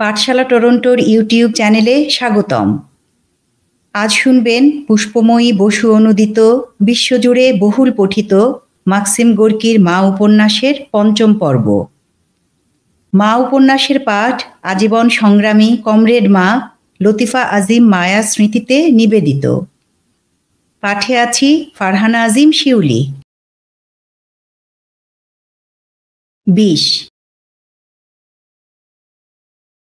পাঠশালা টরন্টোর YouTube চ্যানেলে স্বাগতম। আজ শুনবেন পুষ্পময়ী বসু অনুদিত বিশ্বজুড়ে বহুল পঠিত মাক্সিম গোর্কির মা উপন্যাসের পঞ্চম পর্ব। মা উপন্যাসের পাঠ আজীবন সংগ্রামী কমরেড মা লতিফা আজিম মায়া স্মৃতিতে নিবেদিত। পাঠে আছি ফারহানা আজিম শিউলি। 20।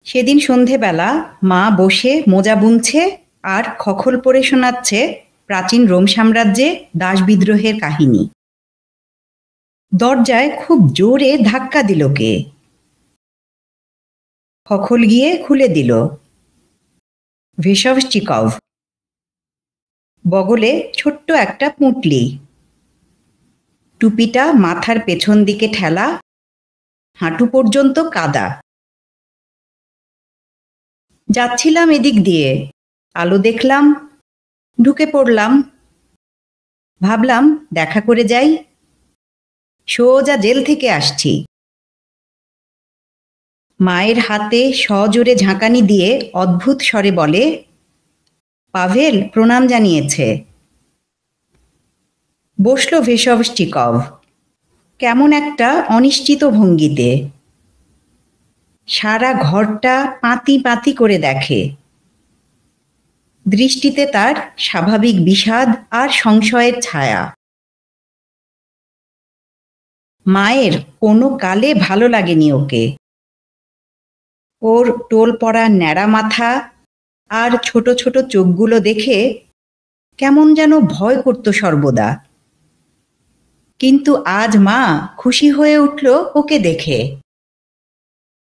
সেদিন সন্ধেবেলা মা বসে মোজা বুনছে আর খখল পড়ে শোনাচ্ছে প্রাচীন রোম সাম্রাজ্যে দাস বিদ্রোহের কাহিনী। দরজায় খুব জোরে ধাক্কা দিল কে। খখল গিয়ে খুলে দিল। ভেশভস্টিকভ। বগলে ছোট্ট একটা পুঁটলি, টুপিটা মাথার পেছন দিকে ঠেলা, হাঁটু পর্যন্ত কাদা। যাচ্ছিলাম এদিক দিয়ে, আলো দেখলাম, ঢুকে পড়লাম। ভাবলাম দেখা করে যাই, সোজা জেল থেকে আসছি। মায়ের হাতে সজোরে ঝাঁকানি দিয়ে অদ্ভুত স্বরে বলে, পাভেল প্রণাম জানিয়েছে। বসল ভেশভস্টিকভ কেমন একটা অনিশ্চিত ভঙ্গিতে। সারা ঘরটা পাঁতি পাঁতি করে দেখে। দৃষ্টিতে তার স্বাভাবিক বিষাদ আর সংশয়ের ছায়া। মায়ের কোনো কালে ভালো লাগেনি ওকে। ওর টোল পড়া ন্যাড়া মাথা আর ছোট ছোট চোখগুলো দেখে কেমন যেন ভয় করত সর্বদা। কিন্তু আজ মা খুশি হয়ে উঠল ওকে দেখে।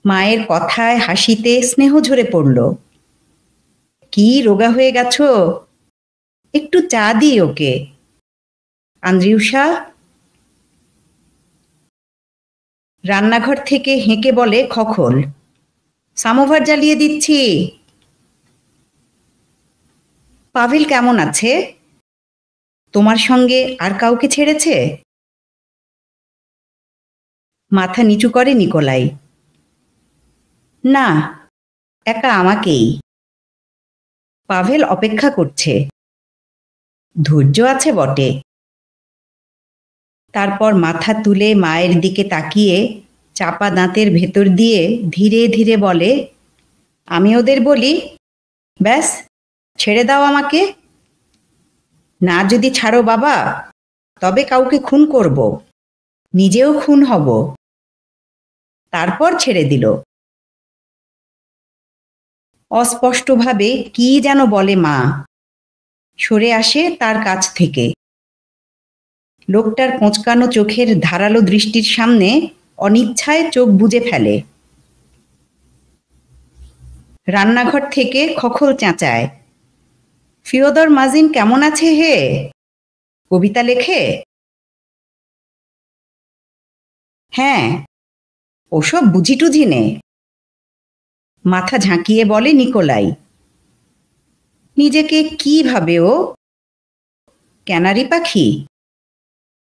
মায়ের কথায় হাসিতে স্নেহ ঝরে পড়ল। কি রোগা হয়ে গেছো, একটু চা দিই ওকে। আন্দ্রিউসা। রান্নাঘর থেকে হেঁকে বলে খখল, সামোভার জ্বালিয়ে দিচ্ছি। পাভেল কেমন আছে? তোমার সঙ্গে আর কাউকে ছেড়েছে? মাথা নিচু করে নিকোলাই। না, একা আমাকেই। পাভেল অপেক্ষা করছে। ধৈর্য আছে বটে। তারপর মাথা তুলে মায়ের দিকে তাকিয়ে চাপা দাঁতের ভেতর দিয়ে ধীরে ধীরে বলে, আমি ওদের বলি, ব্যাস ছেড়ে দাও আমাকে। না যদি ছাড়ো বাবা, তবে কাউকে খুন করব, নিজেও খুন হব। তারপর ছেড়ে দিল। অস্পষ্টভাবে কি যেন বলে মা, সরে আসে তার কাছ থেকে। লোকটার কোঁচকানো চোখের ধারালো দৃষ্টির সামনে অনিচ্ছায় চোখ বুজে ফেলে। রান্নাঘর থেকে খখল চেঁচায়, ফিওদর মাজিন কেমন আছে হে? কবিতা লেখে? হ্যাঁ, ওসব বুঝি টুঝি নে। মাথা ঝাঁকিয়ে বলে নিকোলাই। নিজেকে কি ভাবে ও? ক্যানারি পাখি?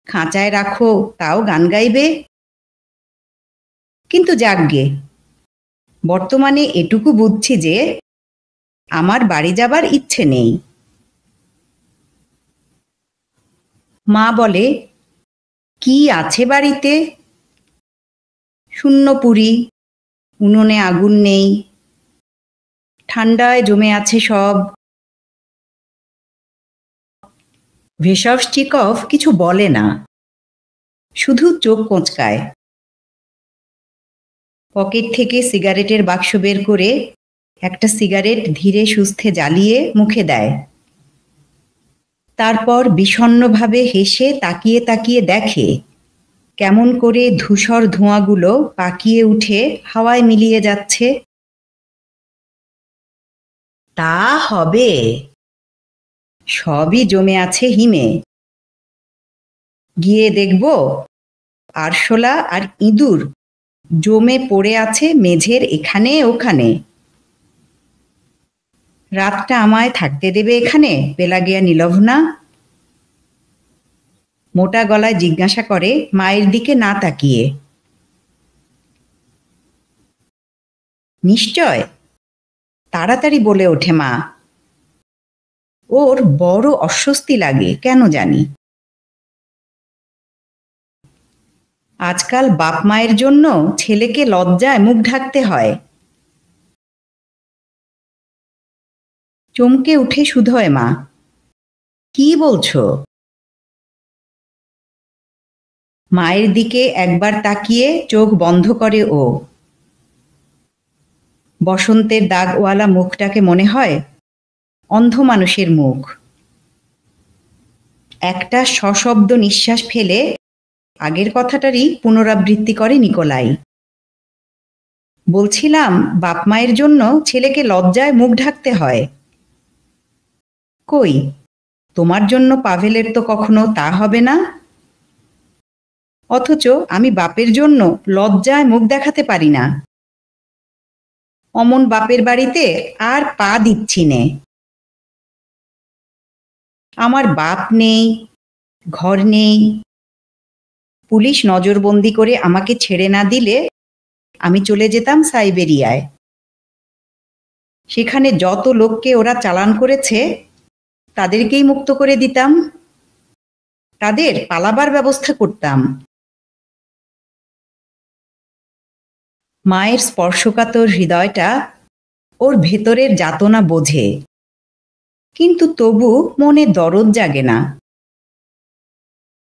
খাঁচায় রাখো তাও গান গাইবে। কিন্তু যাকগে, বর্তমানে এটুকু বুঝছি যে আমার বাড়ি যাবার ইচ্ছে নেই। মা বলে, কি আছে বাড়িতে? শূন্য পুরি, উনুনে আগুন নেই, ঠান্ডায় জমে আছে সব। ভেশভস্টিকভ কিছু বলে না, শুধু চোখ কোঁচকায়। পকেট থেকে সিগারেটের বাক্স বের করে একটা সিগারেট ধীরে সুস্থে জ্বালিয়ে মুখে দেয়। তারপর বিষণ্ণভাবে হেসে তাকিয়ে তাকিয়ে দেখে কেমন করে ধূসর ধোঁয়াগুলো পাকিয়ে উঠে হাওয়ায় মিলিয়ে যাচ্ছে। তা হবে, সবই জমে আছে হিমে। গিয়ে দেখব আরশোলা আর ইঁদুর জমে পড়ে আছে মেঝের এখানে ওখানে। রাতটা আমায় থাকতে দেবে এখানে, পেলাগিয়া নীলভনা? মোটা গলায় জিজ্ঞাসা করে মায়ের দিকে না তাকিয়ে। নিশ্চয়, তাড়াতাড়ি বলে ওঠে মা। ওর বড় অস্বস্তি লাগে কেন জানি। আজকাল বাপ মায়ের জন্য ছেলেকে লজ্জায় মুখ ঢাকতে হয়। চমকে উঠে শুধোয় মা। কি বলছো? মায়ের দিকে একবার তাকিয়ে চোখ বন্ধ করে ও। বসন্তের দাগওয়ালা মুখটাকে মনে হয় অন্ধ মানুষের মুখ। একটা সশব্দ নিঃশ্বাস ফেলে আগের কথাটারই পুনরাবৃত্তি করে নিকোলাই। বলছিলাম বাপ মায়ের জন্য ছেলেকে লজ্জায় মুখ ঢাকতে হয়। কই, তোমার জন্য পাভেলের তো কখনো তা হবে না। অথচ আমি বাপের জন্য লজ্জায় মুখ দেখাতে পারি না। অমন বাপের বাড়িতে আর পা দিচ্ছি নে। আমার বাপ নেই, ঘর নেই। পুলিশ নজরবন্দি করে আমাকে ছেড়ে না দিলে আমি চলে যেতাম সাইবেরিয়ায়। সেখানে যত লোককে ওরা চালান করেছে তাদেরকেই মুক্ত করে দিতাম। তাদের পালাবার ব্যবস্থা করতাম। মায়ের স্পর্শকাতর হৃদয়টা ওর ভেতরের যাতনা বোঝে, কিন্তু তবু মনে দরদ জাগে না।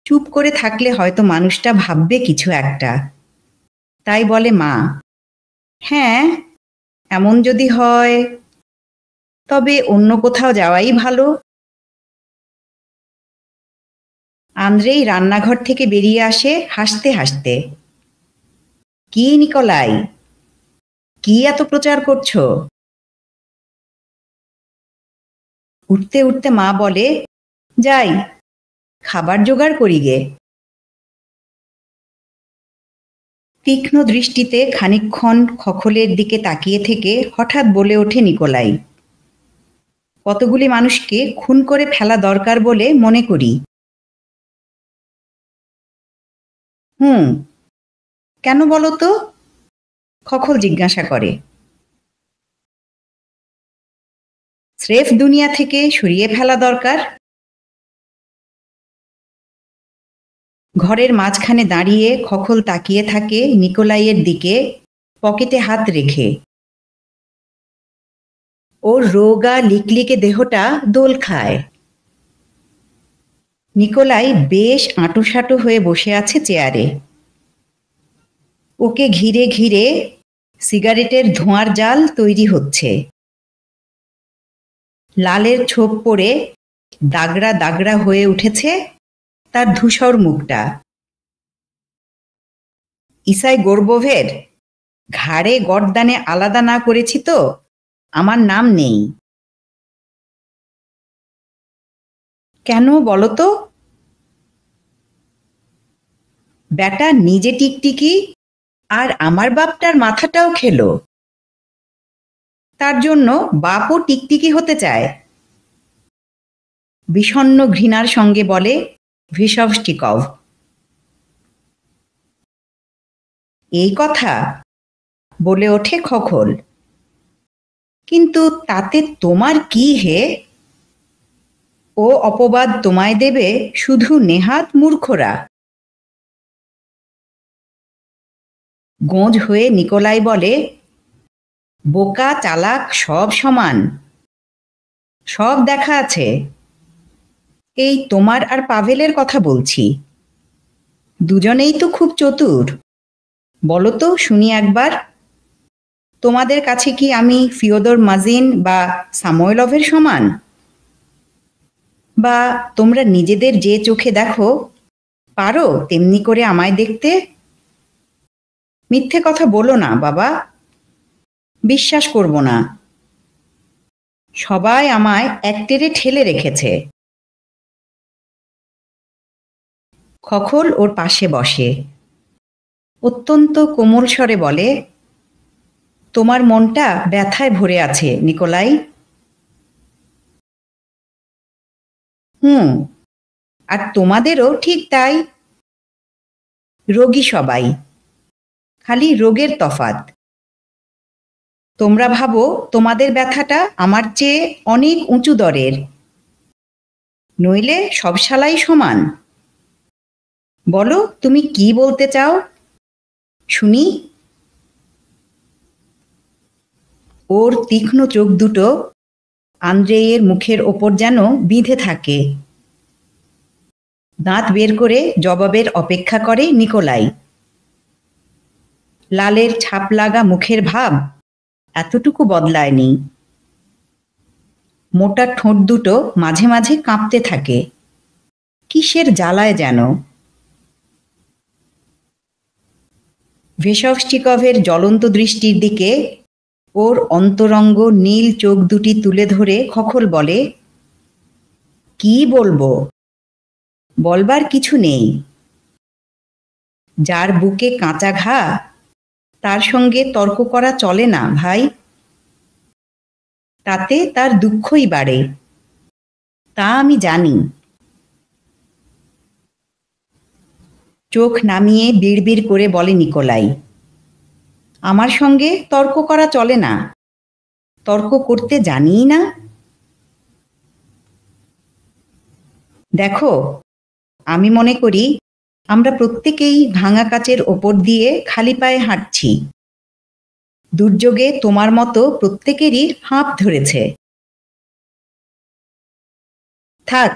চুপ করে থাকলে হয়তো মানুষটা ভাববে কিছু একটা, তাই বলে মা, হ্যাঁ এমন যদি হয় তবে অন্য কোথাও যাওয়াই ভালো। আন্দ্রেই রান্নাঘর থেকে বেরিয়ে আসে হাসতে হাসতে। কি নিকোলাই, কি এত প্রচার করছো? উঠতে উঠতে মা বলে, যাই খাবার জোগাড় করি গে। তীক্ষ্ণ দৃষ্টিতে খানিকক্ষণ খখলের দিকে তাকিয়ে থেকে হঠাৎ বলে ওঠে নিকোলাই, কতগুলি মানুষকে খুন করে ফেলা দরকার বলে মনে করি। কেন বলো তো? খখল জিজ্ঞাসা করে। স্রেফ দুনিয়া থেকে সরিয়ে ফেলা দরকার। ঘরের মাঝখানে দাঁড়িয়ে খখল তাকিয়ে থাকে নিকোলাইয়ের দিকে, পকেটে হাত রেখে। ওর রোগা লিকলিকে দেহটা দোল খায়। নিকোলাই বেশ আঁটোসাঁটো হয়ে বসে আছে চেয়ারে। ওকে ঘিরে ঘিরে সিগারেটের ধোঁয়ার জাল তৈরি হচ্ছে। লালের ছোপ পড়ে দাগড়া দাগড়া হয়ে উঠেছে তার ধূসর মুখটা। ইসাই গোরবোভের ঘাড়ে গর্দানে আলাদা না করেছি তো আমার নাম নেই। কেন বলো তো? ব্যাটা নিজে টিকটিকি আর আমার বাপটার মাথাটাও খেলো। তার জন্য বাপও টিকটিকি হতে চায়। বিষণ্ণ ঘৃণার সঙ্গে বলে ভিশভস্টিকভ। এই কথা বলে ওঠে খখল। কিন্তু তাতে তোমার কি হে? ও অপবাদ তোমায় দেবে শুধু নেহাত মূর্খরা। গোঁজ হয়ে নিকোলাই বলে, বোকা চালাক সব সমান, সব দেখা আছে। এই তোমার আর পাভেলের কথা বলছি। দুজনেই তো খুব চতুর। বলো তো শুনি একবার, তোমাদের কাছে কি আমি ফিওদর মাজিন বা সামোয়েলভের সমান? বা তোমরা নিজেদের যে চোখে দেখো পারো তেমনি করে আমায় দেখতে? মিথ্যে কথা বলো না বাবা, বিশ্বাস করব না। সবাই আমায় একটেরে ঠেলে রেখেছে। খখল ওর পাশে বসে। অত্যন্ত কোমল স্বরে বলে, তোমার মনটা ব্যথায় ভরে আছে নিকোলাই। আর তোমাদেরও ঠিক তাই। রোগী সবাই, খালি রোগের তফাত। তোমরা ভাবো তোমাদের ব্যথাটা আমার চেয়ে অনেক উঁচু দরের, নইলে সব শালাই সমান। বলো তুমি কি বলতে চাও শুনি। ওর তীক্ষ্ণ চোখ দুটো আন্দ্রেয়ের মুখের ওপর যেন বিঁধে থাকে। দাঁত বের করে জবাবের অপেক্ষা করে নিকোলাই। লালের ছাপ লাগা মুখের ভাব এতটুকু বদলায়নি। মোটা ঠোঁট দুটো মাঝে মাঝে কাঁপতে থাকে, কিসের জ্বালায় যেন। ভেশভস্টিকভের জ্বলন্ত দৃষ্টির দিকে ওর অন্তরঙ্গ নীল চোখ দুটি তুলে ধরে খোখল বলে, কি বলবো, বলবার কিছু নেই। যার বুকে কাঁচা ঘা তার সঙ্গে তর্ক করা চলে না ভাই। তাতে তার দুঃখই বাড়ে, তা আমি জানি। চোখ নামিয়ে বিড়বিড় করে বলে নিকোলাই, আমার সঙ্গে তর্ক করা চলে না, তর্ক করতে জানিই না। দেখো, আমি মনে করি আমরা প্রত্যেকেই ভাঙা কাচের ওপর দিয়ে খালি পায়ে হাঁটছি। দুর্যোগে তোমার মতো প্রত্যেকেরই হাঁপ ধরেছে। থাক,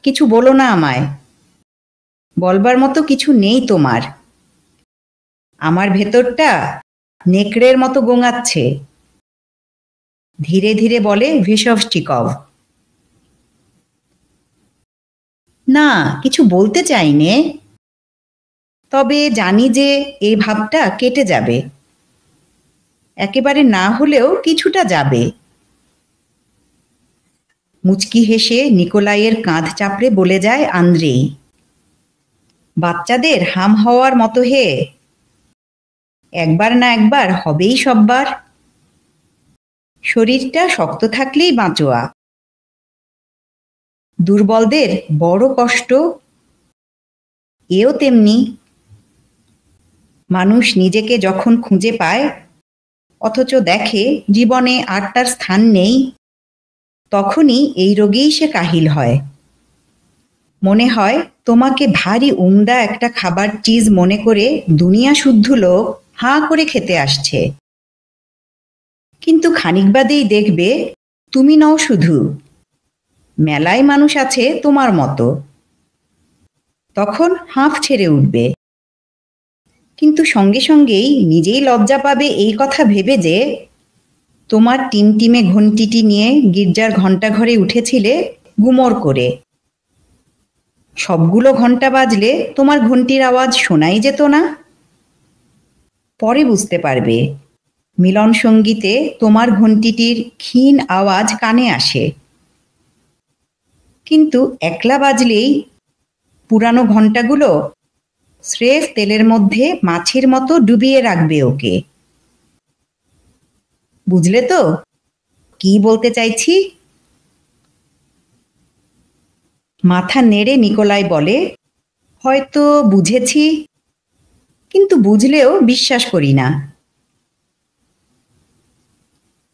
কিছু বলো না আমায়, বলবার মতো কিছু নেই তোমার। আমার ভেতরটা নেকড়ের মতো গোঙাচ্ছে। ধীরে ধীরে বলে ভেশভস্টিকভ। না, কিছু বলতে চাই নে, তবে জানি যে এই ভাবটা কেটে যাবে, একেবারে না হলেও কিছুটা যাবে। মুচকি হেসে নিকোলাইয়ের কাঁধ চাপড়ে বলে যায় আন্দ্রেই, বাচ্চাদের হাম হওয়ার মতো হে, একবার না একবার হবেই সববার। শরীরটা শক্ত থাকলেই বাঁচোয়া, দুর্বলদের বড় কষ্ট। এও তেমনি, মানুষ নিজেকে যখন খুঁজে পায় অথচ দেখে জীবনে আর তার স্থান নেই, তখনই এই রোগেই সে কাহিল হয়। মনে হয় তোমাকে ভারী উমদা একটা খাবার চিজ মনে করে দুনিয়া শুদ্ধ লোক হাঁ করে খেতে আসছে, কিন্তু খানিক বাদেই দেখবে তুমি নও শুধু, মেলায় মানুষ আছে তোমার মতো। তখন হাঁফ ছেড়ে উঠবে, কিন্তু সঙ্গে সঙ্গেই নিজেই লজ্জা পাবে এই কথা ভেবে যে তোমার টিমটিমে ঘণ্টিটি নিয়ে গির্জার ঘণ্টাঘরে উঠেছিলে গুমর করে। সবগুলো ঘণ্টা বাজলে তোমার ঘণ্টির আওয়াজ শোনাই যেত না। পরে বুঝতে পারবে মিলন সঙ্গীতে তোমার ঘণ্টিটির ক্ষীণ আওয়াজ কানে আসে, কিন্তু একলা বাজলেই পুরানো ঘণ্টাগুলো স্রেফ তেলের মধ্যে মাছের মতো ডুবিয়ে রাখবে ওকে। বুঝলে তো কি বলতে চাইছি? মাথা নেড়ে নিকোলাই বলে, হয়তো বুঝেছি, কিন্তু বুঝলেও বিশ্বাস করি না।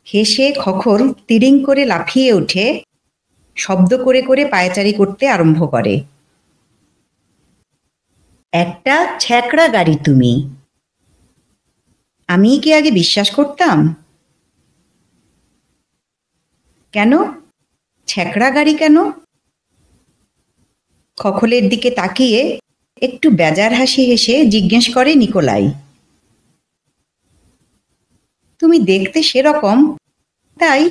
হেসে খোখল তিরিং করে লাফিয়ে উঠে শব্দ করে করে পায়চারি করতে আরম্ভ করে। একটা ছ্যাঁকড়া গাড়ি তুমি, আমি কি আগে বিশ্বাস করতাম? কেন ছ্যাঁকড়া গাড়ি কেন? খোখলের দিকে তাকিয়ে একটু বেজার হাসি হেসে জিজ্ঞেস করে নিকোলাই, তুমি দেখতে সেরকম তাই।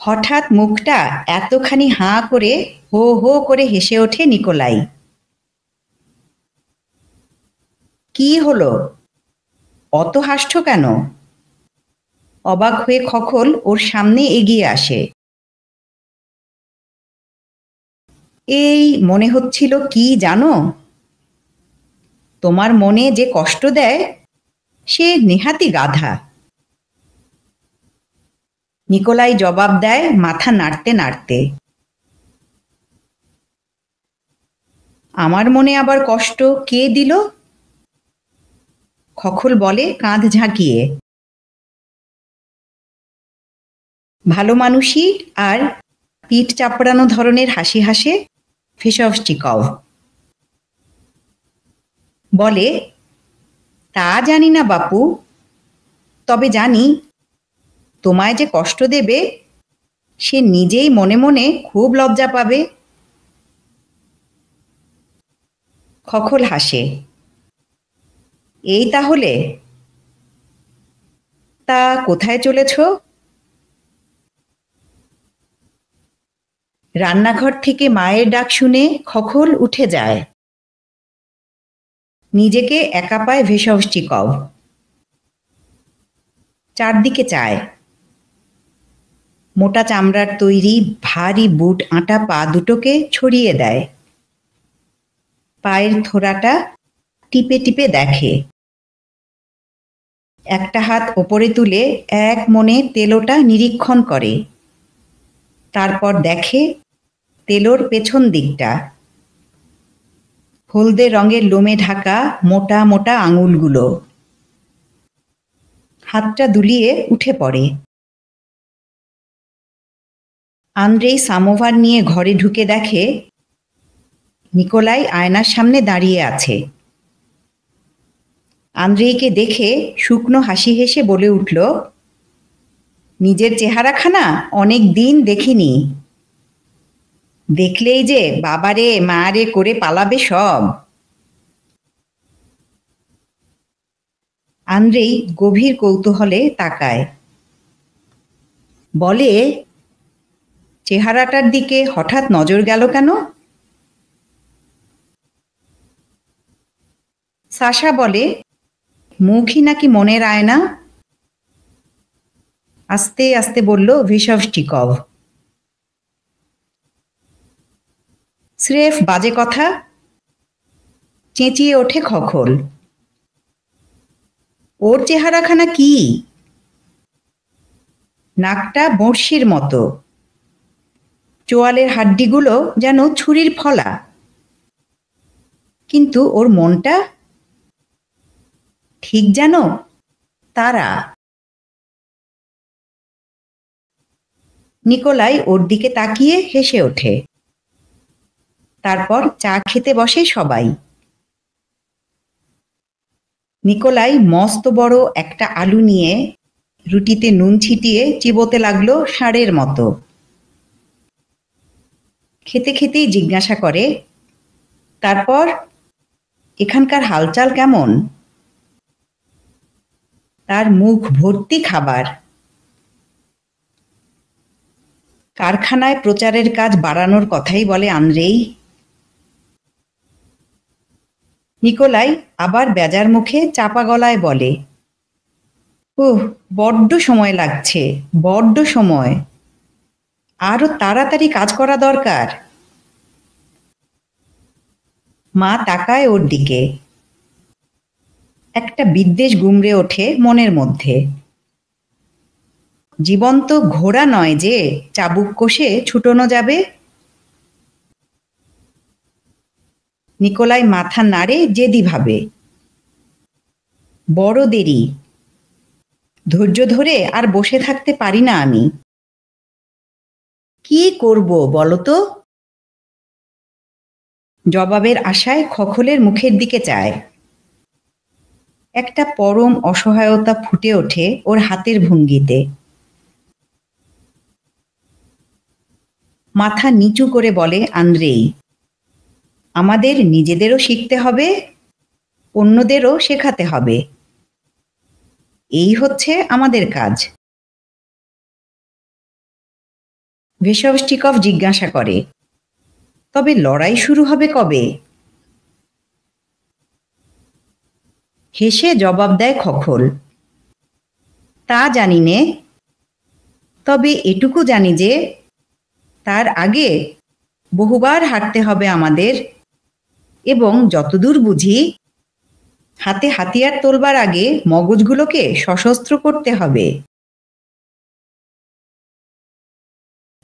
হঠাৎ মুখটা এতখানি হাঁ করে হো হো করে হেসে ওঠে নিকোলাই। কি হলো, অত হাসছ কেন? অবাক হয়ে খোখল ওর সামনে এগিয়ে আসে। এই মনে হচ্ছিল কি জানো, তোমার মনে যে কষ্ট দেয় সে নেহাতি গাধা। নিকোলাই জবাব দেয় মাথা নাড়তে নাড়তে, আমার মনে আবার কষ্ট কে দিল? খখল বলে কাঁধ ঝাঁকিয়ে। ভালো মানুষই আর পিঠ চাপড়ানো ধরনের হাসি হাসে ভেসভস্টিকভ। বলে, তা জানি না বাপু, তবে জানি তোমায় যে কষ্ট দেবে সে নিজেই মনে মনে খুব লজ্জা পাবে। খখল হাসে। এই তাহলে, তা কোথায় চলেছ? রান্নাঘর থেকে মায়ের ডাক শুনে খখল উঠে যায়। নিজেকে একা পায় ভেসভস্টিকভ। চারদিকে চায়। মোটা চামড়ার তৈরি ভারী বুট আঁটা পা দুটোকে ছড়িয়ে দেয়। পায়ের থোড়াটা টিপে টিপে দেখে। একটা হাত ওপরে তুলে এক মনে তেলোটা নিরীক্ষণ করে। তারপর দেখে তেলোর পেছন দিকটা, হলদে রঙের লোমে ঢাকা মোটা মোটা আঙুলগুলো। হাতটা দুলিয়ে উঠে পড়ে। আন্দ্রেই সামোভার নিয়ে ঘরে ঢুকে দেখে নিকোলাই আয়নার সামনে দাঁড়িয়ে আছে। আন্দ্রেইকে দেখে শুকনো হাসি হেসে বলে উঠল, নিজের চেহারাখানা অনেক দিন দেখিনি। দেখলেই যে বাবারে মারে করে পালাবে সব। আন্দ্রেই গভীর কৌতূহলে তাকায়। বলে, চেহারাটার দিকে হঠাৎ নজর গেল কেন? সাশা বলে, মুখই নাকি মনের আয়না। আস্তে আস্তে বলল ভেসভস্টিকভ। স্রেফ বাজে কথা, চেঁচিয়ে ওঠে খখল। ওর চেহারাখানা কি? নাকটা বড়শির মতো, চোয়ালের হাড্ডিগুলো যেন ছুরির ফলা। কিন্তু ওর মনটা ঠিক যেন তারা। নিকোলাই ওর দিকে তাকিয়ে হেসে ওঠে। তারপর চা খেতে বসে সবাই। নিকোলাই মস্ত বড় একটা আলু নিয়ে রুটিতে নুন ছিটিয়ে চিবোতে লাগলো ষাঁড়ের মতো। খেতে খেতেই জিজ্ঞাসা করে, তারপর এখানকার হালচাল কেমন? তার মুখ ভর্তি খাবার। কারখানায় প্রচারের কাজ বাড়ানোর কথাই বলে আন্দ্রেই। নিকোলাই আবার বেজার মুখে চাপা গলায় বলে, উহ, বড্ড সময় লাগছে, বড্ড সময়। আরো তাড়াতাড়ি কাজ করা দরকার। মা তাকায় ওর দিকে। একটা বিদ্বেষ গুমড়ে ওঠে মনের মধ্যে। জীবন্ত ঘোড়া নয় যে চাবুক কষে ছুটোনো যাবে। নিকোলাই মাথা নাড়ে জেদিভাবে। বড় দেরি, ধৈর্য ধরে আর বসে থাকতে পারি না আমি। কি করব বলো তো? জবাবের আশায় খখলের মুখের দিকে চায়। একটা পরম অসহায়তা ফুটে ওঠে ওর হাতের ভঙ্গিতে। মাথা নিচু করে বলে আন্দ্রেই, আমাদের নিজেদেরও শিখতে হবে, অন্যদেরও শেখাতে হবে। এই হচ্ছে আমাদের কাজ। ভেসভস্টিকভ জিজ্ঞাসা করে, তবে লড়াই শুরু হবে কবে? হেসে জবাব দেয় খখল, তা জানি নে, তবে এটুকু জানি যে তার আগে বহুবার হাঁটতে হবে আমাদের, এবং যতদূর বুঝি হাতে হাতিয়ার তোলবার আগে মগজগুলোকে সশস্ত্র করতে হবে।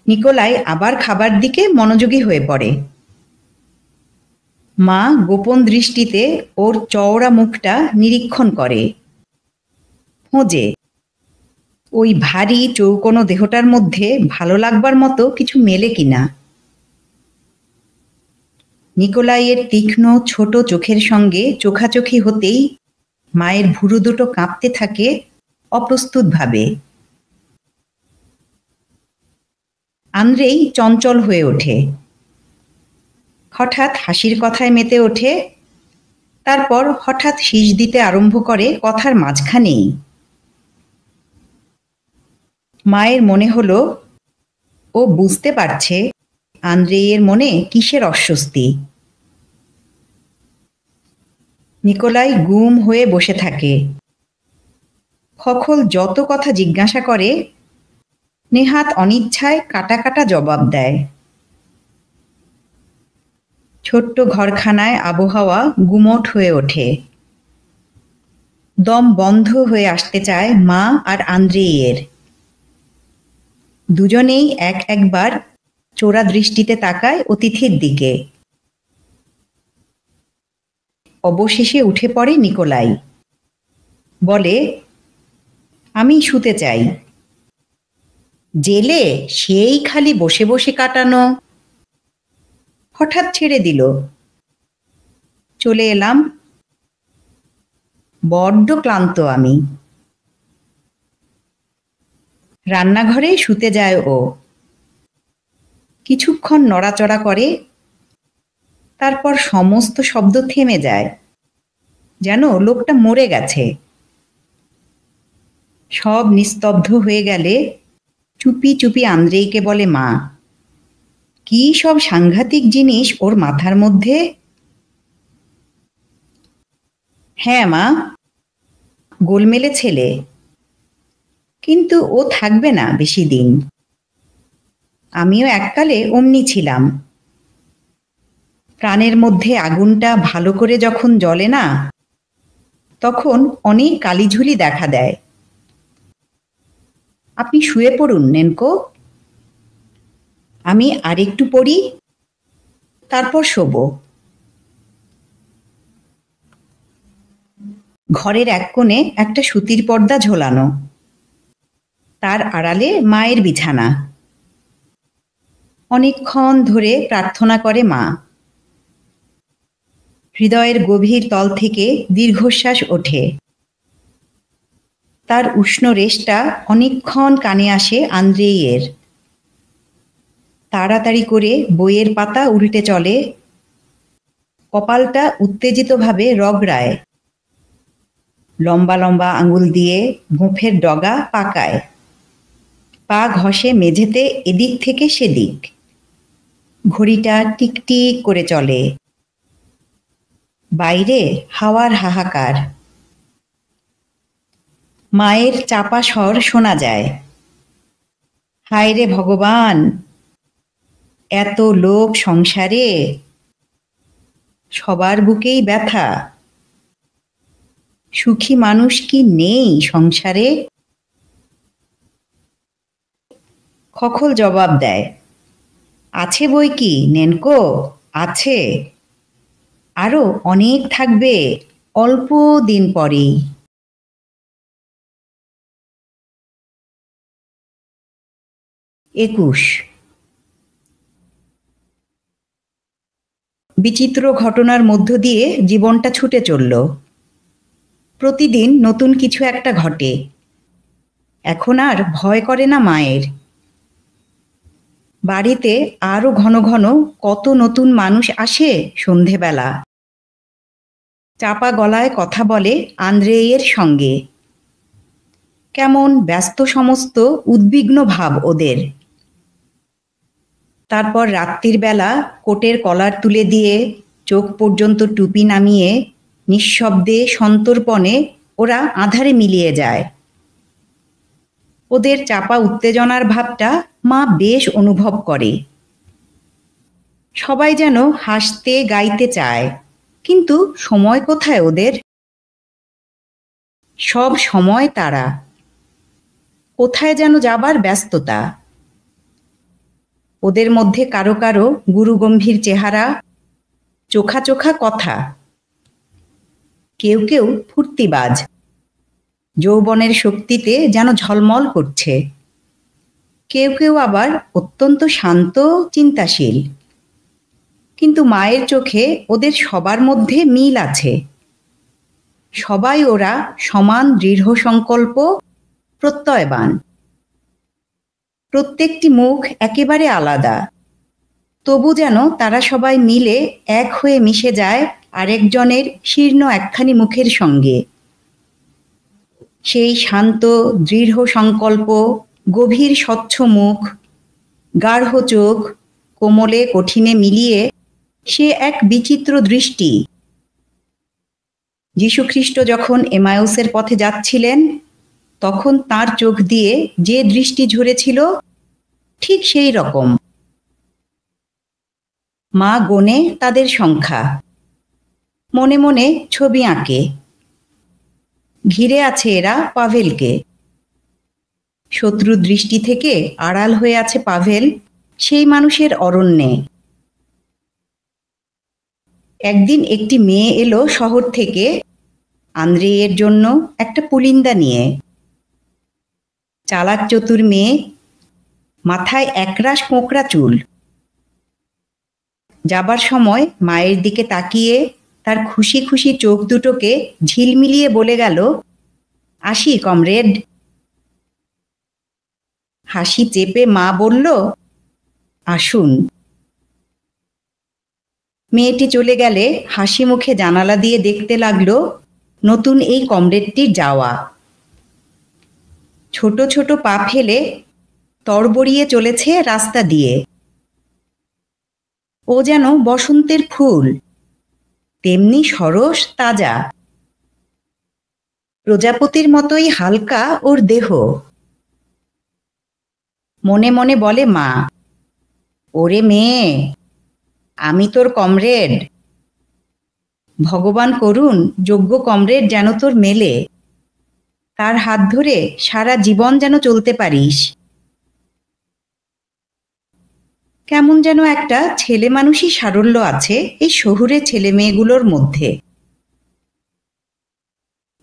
নিকোলাই আবার খাবার দিকে মনোযোগী হয়ে পড়ে। মা গোপন দৃষ্টিতে ওর চওড়া মুখটা নিরীক্ষণ করে, খোঁজে ওই ভারী চৌকোনো দেহটার মধ্যে ভালো লাগবার মতো কিছু মেলে কিনা। নিকোলাইয়ের তীক্ষ্ণ ছোট চোখের সঙ্গে চোখাচোখি হতেই মায়ের ভুরু দুটো কাঁপতে থাকে অপ্রস্তুতভাবে। আন্দ্রেই চঞ্চল হয়ে ওঠে, হঠাৎ হাসির কথায় মেতে ওঠে, তারপর হঠাৎ শীষ দিতে আরম্ভ করে কথার মাঝখানেই। মায়ের মনে হলো ও বুঝতে পারছে আন্দ্রেইয়ের মনে কিসের অস্বস্তি। নিকোলাই গুম হয়ে বসে থাকে। খোকন যত কথা জিজ্ঞাসা করে নেহাত অনিচ্ছায় কাটা কাটা জবাব দেয়। ছোট্ট ঘরখানায় আবহাওয়া গুমোট হয়ে ওঠে। দম বন্ধ হয়ে আসতে চায় মা আর আন্দ্রেইয়ের। দুজনেই একবার চোরা দৃষ্টিতে তাকায় অতিথির দিকে। অবশেষে উঠে পড়ে নিকোলাই, বলে, আমি শুতে চাই। জেলে সেই খালি বসে বসে কাটানো। হঠাৎ ছেড়ে দিল। চলে এলাম, বড্ড ক্লান্ত আমি। রান্নাঘরে শুতে যায় ও। কিছুক্ষণ নড়াচড়া করে, তারপর সমস্ত শব্দ থেমে যায়, যেন লোকটা মরে গেছে। সব নিস্তব্ধ হয়ে গেলে চুপি চুপি আন্দ্রেইকে বলে মা, কি সব সাংঘাতিক জিনিস ওর মাথার মধ্যে। হ্যাঁ মা, গোলমেলে ছেলে, কিন্তু ও থাকবে না বেশি দিন। আমিও এককালে অমনি ছিলাম। প্রাণের মধ্যে আগুনটা ভালো করে যখন জ্বলে না, তখন অনেক কালিঝুলি দেখা দেয়। আপনি শুয়ে পড়ুন নেনকো, আমি আরেকটু পড়ি, তারপর শোবো। ঘরের এক কোণে একটা সুতির পর্দা ঝোলানো, তার আড়ালে মায়ের বিছানা। অনেকক্ষণ ধরে প্রার্থনা করে মা। হৃদয়ের গভীর তল থেকে দীর্ঘশ্বাস ওঠে। তার উষ্ণ রেশটা অনেকক্ষণ কানে আসে আন্দ্রেইয়ের। তাড়াতাড়ি করে বইয়ের পাতা উল্টে চলে, কপালটা উত্তেজিতভাবে রগড়ায়। লম্বা লম্বা আঙুল দিয়ে গোঁফের ডগা পাকায়, পা ঘষে মেঝেতে এদিক থেকে সেদিক। ঘড়িটা টিকটিক করে চলে। বাইরে হাওয়ার হাহাকার। মায়ের চাপা স্বর শোনা যায়, হায় রে ভগবান, এত লোক সংসারে, সবার বুকেই ব্যথা। সুখী মানুষ কি নেই সংসারে? খোকন জবাব দেয়, আছে বই কি নেনকো, আছে। আরো অনেক থাকবে অল্প দিন পরেই। ২১। বিচিত্র ঘটনার মধ্য দিয়ে জীবনটা ছুটে চলল। প্রতিদিন নতুন কিছু একটা ঘটে। এখন আর ভয় করে না মায়ের। বাড়িতে আরো ঘন ঘন কত নতুন মানুষ আসে সন্ধেবেলা। চাপা গলায় কথা বলে আন্দ্রেইয়ের সঙ্গে। কেমন ব্যস্ত সমস্ত উদ্বিগ্ন ভাব ওদের। তারপর রাত্রির বেলা কোটের কলার তুলে দিয়ে চোখ পর্যন্ত টুপি নামিয়ে নিঃশব্দে সন্তর্পণে ওরা আঁধারে মিলিয়ে যায়। ওদের চাপা উত্তেজনার ভাবটা মা বেশ অনুভব করে। সবাই যেন হাসতে গাইতে চায়, কিন্তু সময় কোথায় ওদের? সব সময় তারা কোথায় যেন যাবার ব্যস্ততা। ওদের মধ্যে কারো কারো গুরুগম্ভীর চেহারা, চোখা চোখা কথা। কেউ কেউ ফুর্তিবাজ, যৌবনের শক্তিতে যেন ঝলমল করছে। কেউ কেউ আবার অত্যন্ত শান্ত, চিন্তাশীল। কিন্তু মায়ের চোখে ওদের সবার মধ্যে মিল আছে। সবাই ওরা সমান দৃঢ় সংকল্প, প্রত্যয়বান। প্রত্যেকটি মুখ একেবারে আলাদা, তবু যেন তারা সবাই মিলে এক হয়ে মিশে যায় আরেকজনের শীর্ণ একখানি মুখের সঙ্গে। সেই শান্ত দৃঢ় সংকল্প, গভীর স্বচ্ছ মুখ, গাঢ় চোখ, কোমলে কঠিনে মিলিয়ে সে এক বিচিত্র দৃষ্টি। যীশুখ্রিস্ট যখন এমাউসের পথে যাচ্ছিলেন, তখন তার চোখ দিয়ে যে দৃষ্টি ঝরেছিল, ঠিক সেই রকম। মা গোনে তাদের সংখ্যা, মনে মনে ছবি আঁকে। ঘিরে আছে এরা পাভেলকে। শত্রু দৃষ্টি থেকে আড়াল হয়ে আছে পাভেল সেই মানুষের অরণ্যে। একদিন একটি মেয়ে এলো শহর থেকে আন্দ্রেয়ের জন্য একটা পুলিন্দা নিয়ে। চালাক চতুর মেয়ে, মাথায় একরাশ কোঁকড়া চুল। যাবার সময় মায়ের দিকে তাকিয়ে তার খুশি খুশি চোখ দুটোকে ঝিলমিলিয়ে বলে গেল, আসি কমরেড। হাসি চেপে মা বলল, আসুন। মেয়েটি চলে গেলে হাসি মুখে জানালা দিয়ে দেখতে লাগলো নতুন এই কমরেডটির যাওয়া। ছোট ছোট পা ফেলে তড়বড়িয়ে চলেছে রাস্তা দিয়ে। ও যেন বসন্তের ফুল, তেমনি সরস তাজা। প্রজাপতির মতোই হালকা ওর দেহ। মনে মনে বলে মা, ওরে মেয়ে, আমি তোর কমরেড। ভগবান করুন যোগ্য কমরেড যেন তোর মেলে, তার হাত ধরে সারা জীবন যেন চলতে পারিস। কেমন যেন একটা ছেলে মানুষই সারল্য আছে এই শহুরে ছেলে মেয়েগুলোর মধ্যে।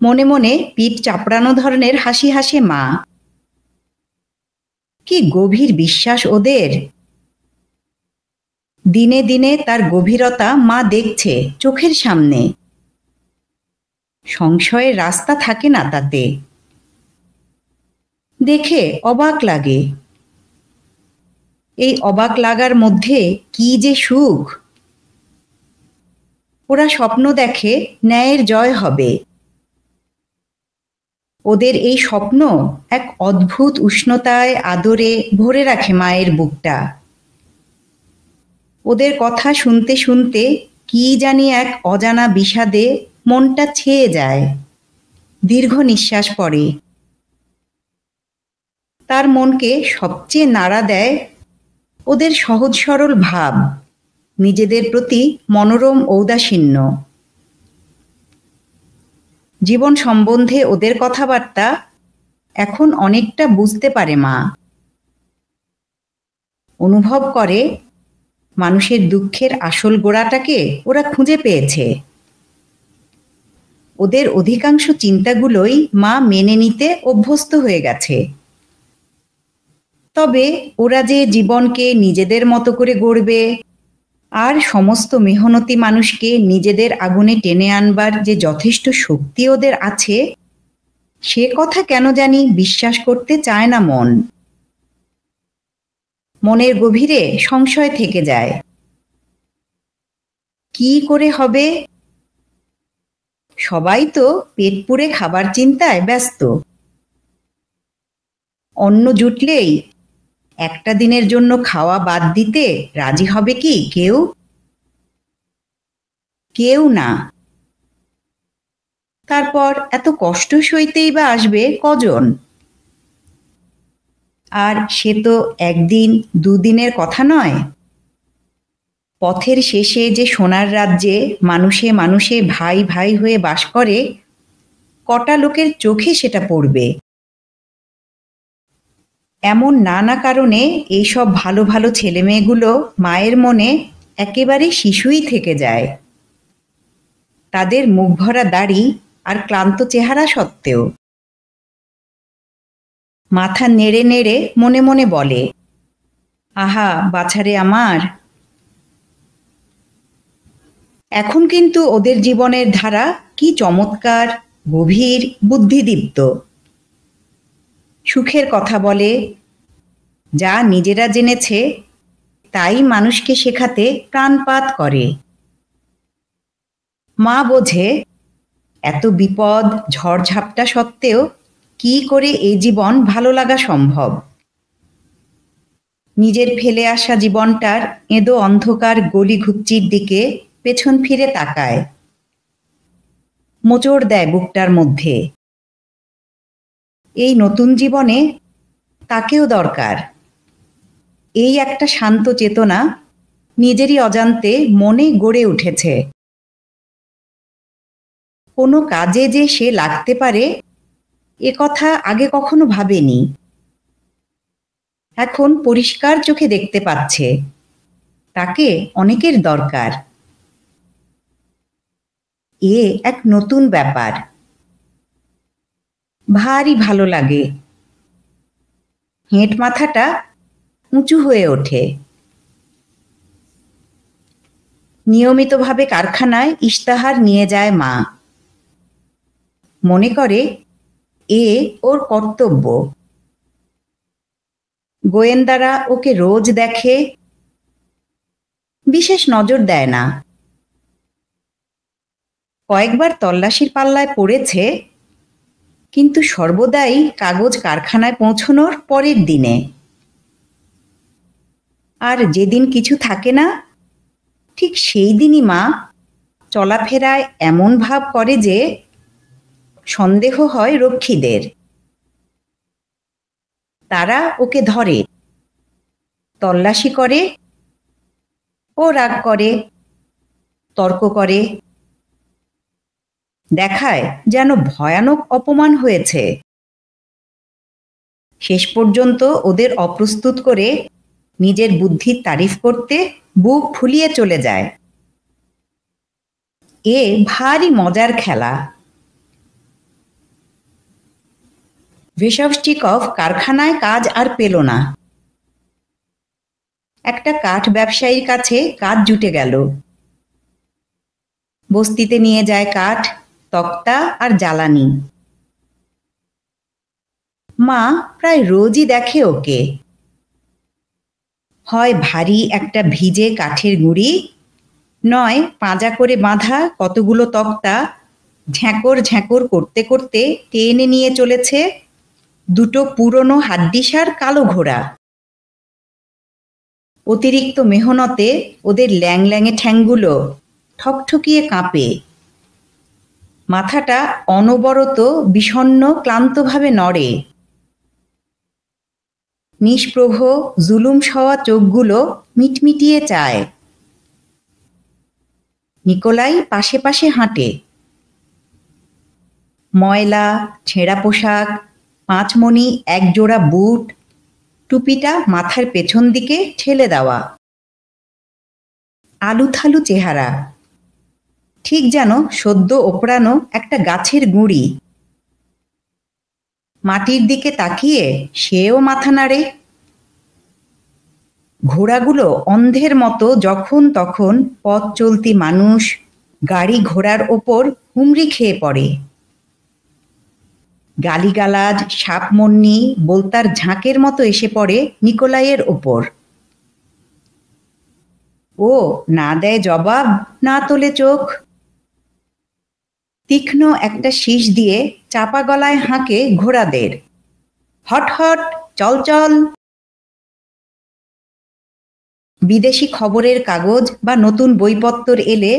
মনে মনে পিঠ চাপড়ানো ধরনের হাসি হাসে মা। কি গভীর বিশ্বাস ওদের! দিনে দিনে তার গভীরতা মা দেখছে চোখের সামনে। সংশয়ের রাস্তা থাকে না তাতে। দেখে অবাক লাগে। এই অবাক লাগার মধ্যে কি যে সুখ! ওরা স্বপ্ন দেখে ন্যায়ের জয় হবে। ওদের এই স্বপ্ন এক অদ্ভুত উষ্ণতায় আদরে ভরে রাখে মায়ের বুকটা। ওদের কথা শুনতে শুনতে কি জানি এক অজানা বিষাদে মনটা ছেয়ে যায়। দীর্ঘ নিঃশ্বাস পড়ে। তার মনকে সবচেয়ে নাড়া দেয় ওদের সহজ সরল ভাব, নিজেদের প্রতি মনোরম ঔদাসীন্য। জীবন সম্বন্ধে ওদের কথাবার্তা এখন অনেকটা বুঝতে পারে মা। অনুভব করে মানুষের দুঃখের আসল গোড়াটাকে ওরা খুঁজে পেয়েছে। ওদের অধিকাংশ চিন্তাগুলোই মা মেনে নিতে অভ্যস্ত হয়ে গেছে। তবে ওরা যে জীবনকে নিজেদের মতো করে গড়বে আর সমস্ত মেহনতি মানুষকে নিজেদের আগুনে টেনে আনবার যে যথেষ্ট শক্তি ওদের আছে, সে কথা কেন জানি বিশ্বাস করতে চায় না মন। মনের গভীরে সংশয় থেকে যায়। কি করে হবে? সবাই তো পেট পুড়ে খাবার চিন্তায় ব্যস্ত। অন্ন জুটলেই একটা দিনের জন্য খাওয়া বাদ দিতে রাজি হবে কি কেউ? কেউ না। তারপর এত কষ্ট সইতেই বা আসবে কজন? আর সে তো একদিন দুদিনের কথা নয়। পথের শেষে যে সোনার রাজ্যে মানুষে মানুষে ভাই ভাই হয়ে বাস করে, কটা লোকের চোখে সেটা পড়বে। এমন নানা কারণে এইসব ভালো ভালো ছেলেমেয়েগুলো মায়ের মনে একেবারে শিশুই থেকে যায়। তাদের মুখভরা দাড়ি আর ক্লান্ত চেহারা সত্ত্বেও। মাথা নেড়ে নেড়ে মনে মনে বলে, আহা বাছারে আমার। এখন কিন্তু ওদের জীবনের ধারা কি চমৎকার, গভীর, বুদ্ধিদীপ্ত। সুখের কথা বলে, যা নিজেরা জেনেছে তাই মানুষকে শেখাতে প্রাণপাত করে। মা বোঝে এত বিপদ ঝড়ঝাপটা সত্ত্বেও কি করে এই জীবন ভালো লাগা সম্ভব। নিজের ফেলে আসা জীবনটার এঁদো অন্ধকার গলি ঘুপচির দিকে পেছন ফিরে তাকায়, মোচড় দেয় বুকটার মধ্যে। এই নতুন জীবনে তাকেও দরকার। এই একটা শান্ত চেতনা নিজেরই অজান্তে মনে গড়ে উঠেছে। কোনো কাজে যে সে লাগতে পারে এ কথা আগে কখনো ভাবেনি। এখন পরিষ্কার চোখে দেখতে পাচ্ছে তাকে অনেকের দরকার। এ এক নতুন ব্যাপার, ভারী ভালো লাগে। হেঁট মাথাটা উঁচু হয়ে ওঠে। নিয়মিতভাবে কারখানায় ইশতেহার নিয়ে যায় মা। মনে করে এ ওর কর্তব্য। গোয়েন্দারা ওকে রোজ দেখে, বিশেষ নজর দেয় না। কয়েকবার তল্লাশির পাল্লায় পড়েছে, কিন্তু সর্বদাই কাগজ কারখানায় পৌঁছনোর পরের দিনে। আর যেদিন কিছু থাকে না, ঠিক সেই দিনই মা চলাফেরায় এমন ভাব করে যে সন্দেহ হয় রক্ষীদের। তারা ওকে ধরে, তল্লাশি করে, ও রাগ করে, তর্ক করে, দেখায় যেন ভয়ানক অপমান হয়েছে। শেষ পর্যন্ত ওদের অপ্রস্তুত করে নিজের বুদ্ধির তারিফ করতে বুক ফুলিয়ে চলে যায়। এ ভারী মজার খেলা। ভেসভস্টিকভ কারখানায় কাজ আর পেল না। একটা কাঠ ব্যবসায়ীর কাছে কাজ জুটে গেল। বস্তিতে নিয়ে যায় কাঠ, তক্তা আর জ্বালানি। মা প্রায় রোজই দেখে ওকে। হয় ভারী একটা ভিজে কাঠের গুঁড়ি, নয় পাঁজা করে বাঁধা কতগুলো তক্তা ঝ্যাঁকর ঝ্যাঁকর করতে করতে টেনে নিয়ে চলেছে দুটো পুরনো হাড্ডিসার কালো ঘোড়া। অতিরিক্ত মেহনতে ওদের ল্যাংল্যাঙে ঠ্যাংগুলো ঠকঠকিয়ে কাঁপে। মাথাটা অনবরত বিষণ্ণ ক্লান্তভাবে নড়ে। নিষ্প্রভ জুলুম সওয়া চোখগুলো মিটমিটিয়ে চায়। নিকোলাই পাশে পাশে হাঁটে। ময়লা ছেঁড়া পোশাক, পাঁচমণি একজোড়া বুট, টুপিটা মাথার পেছন দিকে ঠেলে দেওয়া। আলুথালু চেহারা, ঠিক যেন সদ্য ওপড়ানো একটা গাছের গুঁড়ি। মাটির দিকে তাকিয়ে সেও মাথা নাড়ে। ঘোড়াগুলো অন্ধের মতো যখন তখন পথ চলতি মানুষ, গাড়ি ঘোড়ার ওপর হুমড়ি খেয়ে পড়ে। গালিগালাজ সাপমন্যি বলতার ঝাঁকের মতো এসে পড়ে নিকোলাইয়ের ওপর। ও না দেয় জবাব, না তোলে চোখ। তীক্ষ্ণ একটা শীষ দিয়ে চাপা গলায় হাঁকে ঘোড়াদের, হট হট, চল চল। বিদেশি খবরের কাগজ বা নতুন বইপত্তর এলে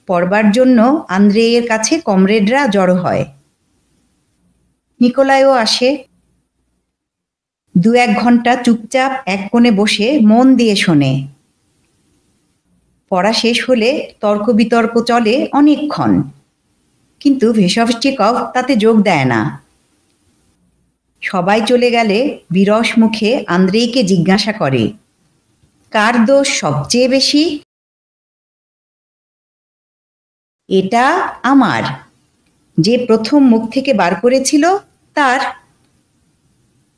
পড়বার জন্য আন্দ্রেয়ের কাছে কমরেডরা জড়ো হয়। নিকোলাইও আসে। 2-1 ঘন্টা চুপচাপ এক কোণে বসে মন দিয়ে শোনে। পড়া শেষ হলে তর্ক বিতর্ক চলে অনেকক্ষণ, কিন্তু ভেসভস্টিকভ তাতে যোগ দেয় না। সবাই চলে গেলে বিরস মুখে আন্দ্রেইকে জিজ্ঞাসা করে, কার দোষ সবচেয়ে বেশি? এটা আমার, যে প্রথম মুখ থেকে বার করেছিল তার।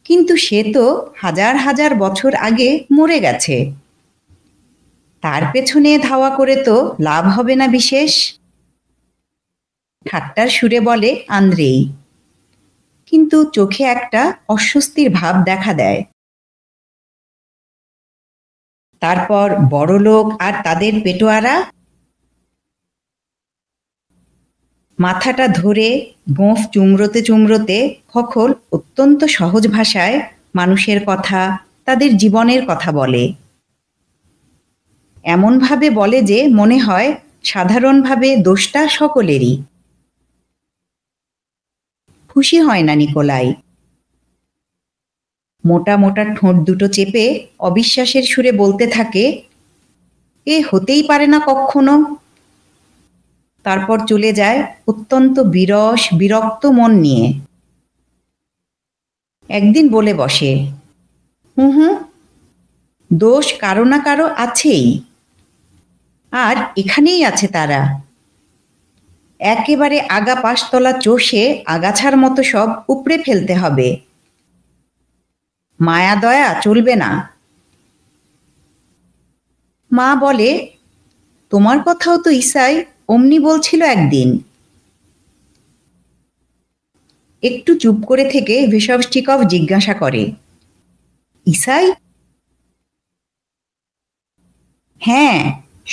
কিন্তু সে তো হাজার হাজার বছর আগে মরে গেছে। তার পেছনে ধাওয়া করে তো লাভ হবে না বিশেষ। ঠাট্টার সুরে বলে আন্দ্রেই, কিন্তু চোখে একটা অস্বস্তির ভাব দেখা দেয়। তারপর বড়লোক আর তাদের পেটোয়ারা মাথাটা ধরে গোঁফ চুমড়োতে চুমড়োতে খোকন অত্যন্ত সহজ ভাষায় মানুষের কথা, তাদের জীবনের কথা বলে। এমনভাবে বলে যে মনে হয় সাধারণভাবে দোষটা সকলেরই। খুশি হয় না নিকোলাই। মোটা মোটা ঠোঁট দুটো চেপে অবিশ্বাসের সুরে বলতে থাকে, এ হতেই পারে না কক্ষনো। তারপর চলে যায় অত্যন্ত বিরস বিরক্ত মন নিয়ে। একদিন বলে বসে, হুঁ হুঁ, দোষ কারো না কারো আছেই, আর এখানেই আছে তারা। একেবারে আগা পাশতলা চষে আগাছার মতো সব উপড়ে ফেলতে হবে। মায়া দয়া চলবে না। মা বলে, তোমার কথাও তো ইসাই অমনি বলছিল একদিন। একটু চুপ করে থেকে ভেসভস্টিকভ জিজ্ঞাসা করে, ইসাই? হ্যাঁ,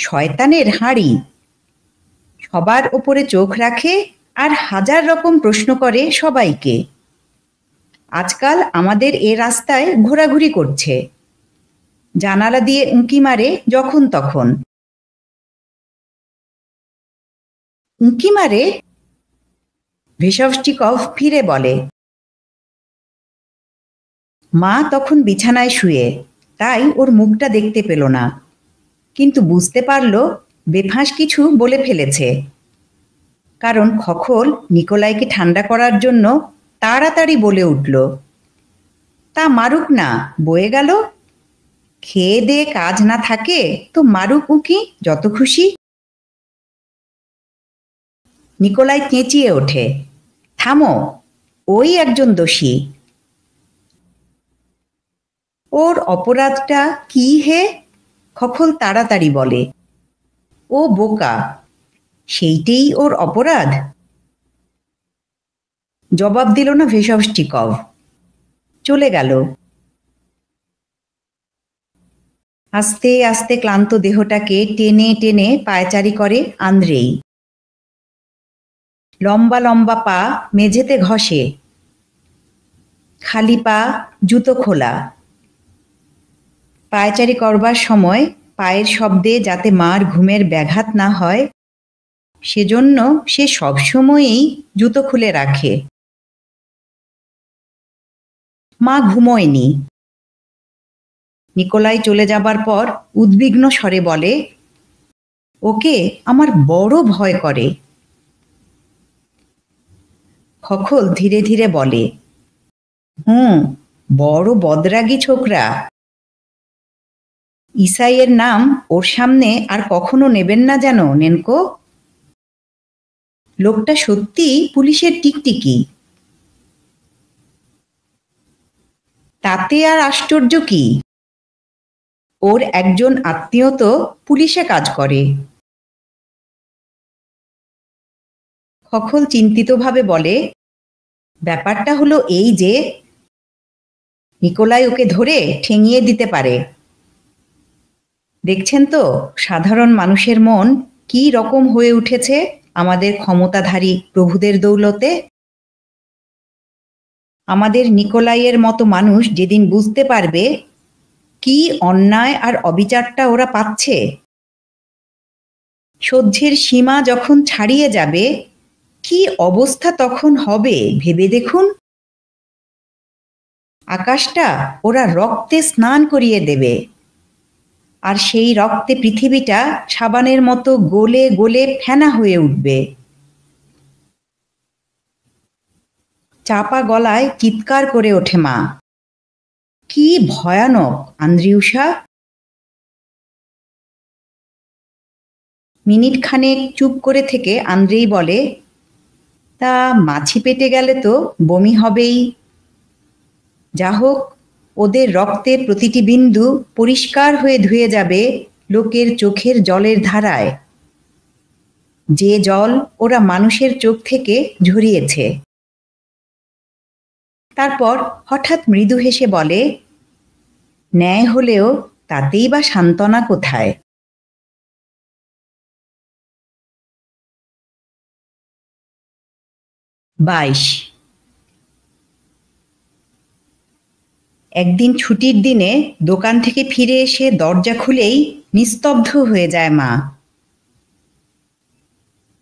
শয়তানের হাঁড়ি। সবার ওপরে চোখ রাখে আর হাজার রকম প্রশ্ন করে সবাইকে। আজকাল আমাদের এ রাস্তায় ঘোরাঘুরি করছে, জানালা দিয়ে উঁকি মারে যখন তখন। উঁকি মারে? ভেসভস্টিকভ ফিরে বলে। মা তখন বিছানায় শুয়ে, তাই ওর মুখটা দেখতে পেল না, কিন্তু বুঝতে পারল বেফাঁস কিছু বলে ফেলেছে। কারণ খোকন নিকোলাইকে ঠান্ডা করার জন্য তাড়াতাড়ি বলে উঠল, তা মারুক না, বয়ে গেল। খেয়ে দেয়ে কাজ না থাকে তো মারুক উঁকি যত খুশি। নিকোলাই চেঁচিয়ে ওঠে, থামো, ওই একজন দোষী। ওর অপরাধটা কি হে? খোকন তাড়াতাড়ি বলে, ও বোকা, সেইটেই ওর অপরাধ। জবাব দিল না ভেসভস্টিকভ, চলে গেল। আস্তে আস্তে ক্লান্ত দেহটাকে টেনে টেনে পায়চারি করে আন্দ্রেই। লম্বা লম্বা পা মেঝেতে ঘষে, খালি পা, জুতো খোলা। পায়চারি করবার সময় পায়ের শব্দে যাতে মার ঘুমের ব্যাঘাত না হয়, সেজন্য সে সবসময়ই জুতো খুলে রাখে। মা ঘুমোয়নি। নিকোলাই চলে যাবার পর উদ্বিগ্ন স্বরে বলে, ওকে আমার বড় ভয় করে। খোকন ধীরে ধীরে বলে, হুঁ, বড় বদরাগী ছোকরা। ইসাইয়ের নাম ওর সামনে আর কখনো নেবেন না যেন, নেনকো। লোকটা সত্যি পুলিশের টিকটিকি। তাতে আর আশ্চর্য কি? ওর একজন আত্মীয় তো পুলিশে কাজ করে। খোকন চিন্তিতভাবে বলে, ব্যাপারটা হলো এই যে নিকোলাই ওকে ধরে ঠেঙিয়ে দিতে পারে। দেখছেন তো সাধারণ মানুষের মন কি রকম হয়ে উঠেছে আমাদের ক্ষমতাধারী প্রভুদের দৌলতে। আমাদের নিকোলাইয়ের মতো মানুষ যেদিন বুঝতে পারবে কি অন্যায় আর অবিচারটা ওরা পাচ্ছে, সহ্যের সীমা যখন ছাড়িয়ে যাবে, কি অবস্থা তখন হবে ভেবে দেখুন। আকাশটা ওরা রক্তে স্নান করিয়ে দেবে, আর সেই রক্তে পৃথিবীটা সাবানের মতো গলে গলে ফেনা হয়ে উঠবে। চাপা গলায় চিৎকার করে ওঠে মা, কি ভয়ানক আন্দ্রিউসা। মিনিট খানেক চুপ করে থেকে আন্দ্রেই বলে, তা মাছি পেটে গেলে তো বমি হবেই। যা হোক, ওদের রক্তের প্রতিটি বিন্দু পরিষ্কার হয়ে ধুয়ে যাবে লোকের চোখের জলের ধারায়, যে জল ওরা মানুষের চোখ থেকে ঝরিয়েছে। তারপর হঠাৎ মৃদু হেসে বলে, ন্যায় হলেও তাতেই বা সান্ত্বনা কোথায়? 22। একদিন ছুটির দিনে দোকান থেকে ফিরে এসে দরজা খুলেই নিস্তব্ধ হয়ে যায় মা।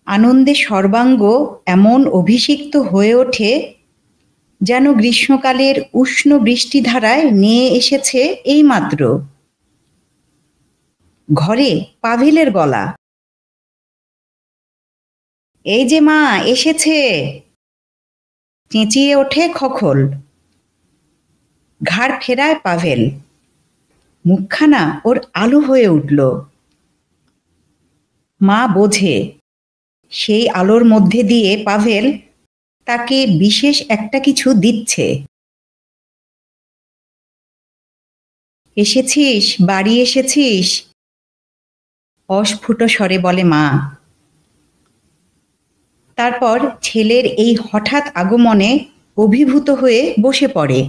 আনন্দে সর্বাঙ্গ এমন অভিষিক্ত হয়ে ওঠে যেন গ্রীষ্মকালের উষ্ণ বৃষ্টিধারায় নিয়ে এসেছে এইমাত্র। ঘরে পাভেলের গলা, এই যে মা এসেছে। চেঁচিয়ে ওঠে খোকন। ঘাড় ফেরায় পাভেল। মুখখানা ওর আলো হয়ে উঠল। মা বোঝে সেই আলোর মধ্যে দিয়ে পাভেল তাকে বিশেষ একটা কিছু দিচ্ছে। এসেছিস, বাড়ি এসেছিস? অস্ফুট স্বরে বলে মা। তারপর ছেলের এই হঠাৎ আগমনে অভিভূত হয়ে বসে পড়ে।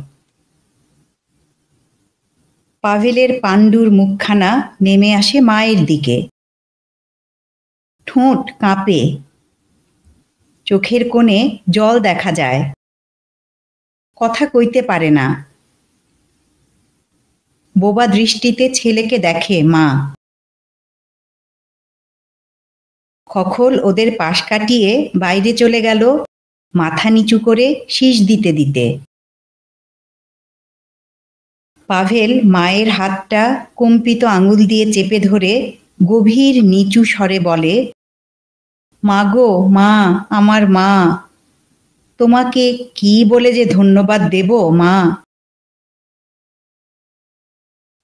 পাভেলের পাণ্ডুর মুখখানা নেমে আসে মায়ের দিকে। ঠোঁট কাঁপে, চোখের কোণে জল দেখা যায়। কথা কইতে পারে না। বোবা দৃষ্টিতে ছেলেকে দেখে মা। খোকন ওদের পাশ কাটিয়ে বাইরে চলে গেল, মাথা নিচু করে শীষ দিতে দিতে। পাভেল মায়ের হাতটা কম্পিত আঙুল দিয়ে চেপে ধরে গভীর নিচু স্বরে বলে, মা গো মা, আমার মা, তোমাকে কি বলে যে ধন্যবাদ দেব মা।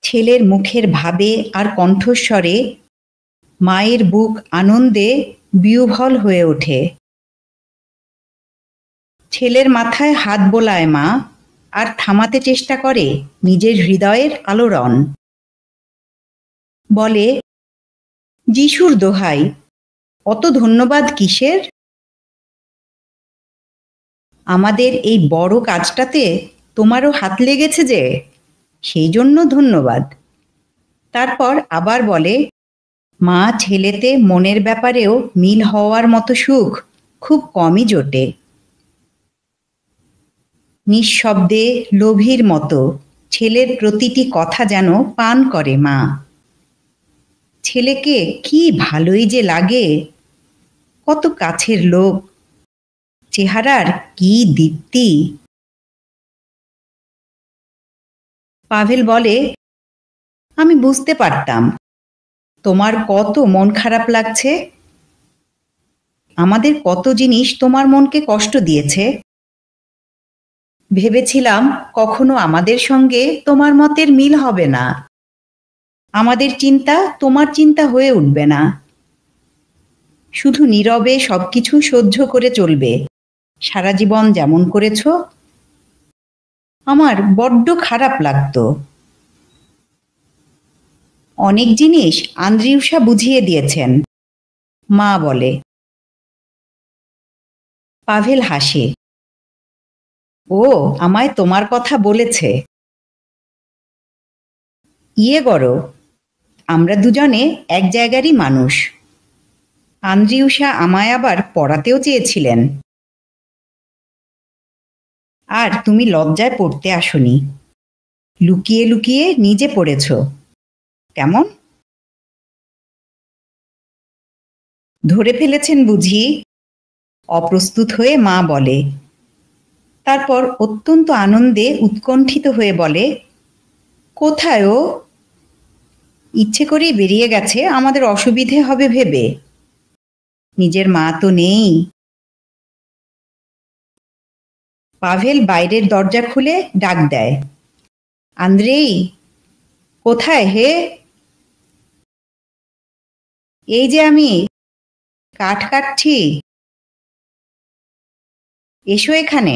ছেলের মুখের ভাবে আর কণ্ঠস্বরে মায়ের বুক আনন্দে বিহ্বল হয়ে ওঠে। ছেলের মাথায় হাত বোলায় মা, আর থামাতে চেষ্টা করে নিজের হৃদয়ের আলোড়ন। বলে, যিশুর দোহাই, অত ধন্যবাদ কিসের? আমাদের এই বড় কাজটাতে তোমারও হাত লেগেছে যে, সেই জন্য ধন্যবাদ। তারপর আবার বলে, মা ছেলেতে মনের ব্যাপারেও মিল হওয়ার মতো সুখ খুব কমই জোটে। নিঃশব্দে লোভীর মতো ছেলের প্রতিটি কথা যেন পান করে মা। ছেলেকে কি ভালোই যে লাগে, কত কাছের লোক, চেহারার কি দীপ্তি। পাভেল বলে, আমি বুঝতে পারতাম তোমার কত মন খারাপ লাগছে। আমাদের কত জিনিস তোমার মনকে কষ্ট দিয়েছে। ভেবেছিলাম কখনো আমাদের সঙ্গে তোমার মতের মিল হবে না, আমাদের চিন্তা তোমার চিন্তা হয়ে উঠবে না। শুধু নীরবে সবকিছু সহ্য করে চলবে, সারা জীবন যেমন করেছ। আমার বড্ড খারাপ লাগতো। অনেক জিনিস আন্দ্রিউসা বুঝিয়ে দিয়েছেন, মা বলে। পাভেল হাসে। ও আমায় তোমার কথা বলেছে। ইয়ে গরো, আমরা দুজনে এক জায়গারই মানুষ। আন্দ্রিউসা আমায় আবার পড়াতেও চেয়েছিলেন। আর তুমি লজ্জায় পড়তে আসনি, লুকিয়ে লুকিয়ে নিজে পড়েছ। কেমন? ধরে ফেলেছেন বুঝি? অপ্রস্তুত হয়ে মা বলে। তারপর অত্যন্ত আনন্দে উৎকণ্ঠিত হয়ে বলে, কোথায় ও? ইচ্ছে করেই বেরিয়ে গেছে আমাদের অসুবিধে হবে ভেবে। নিজের মা তো নেই। পাভেল বাইরের দরজা খুলে ডাক দেয়, আন্দ্রেই, কোথায় হে? এই যে আমি কাঠ কাটছি, এসো এখানে।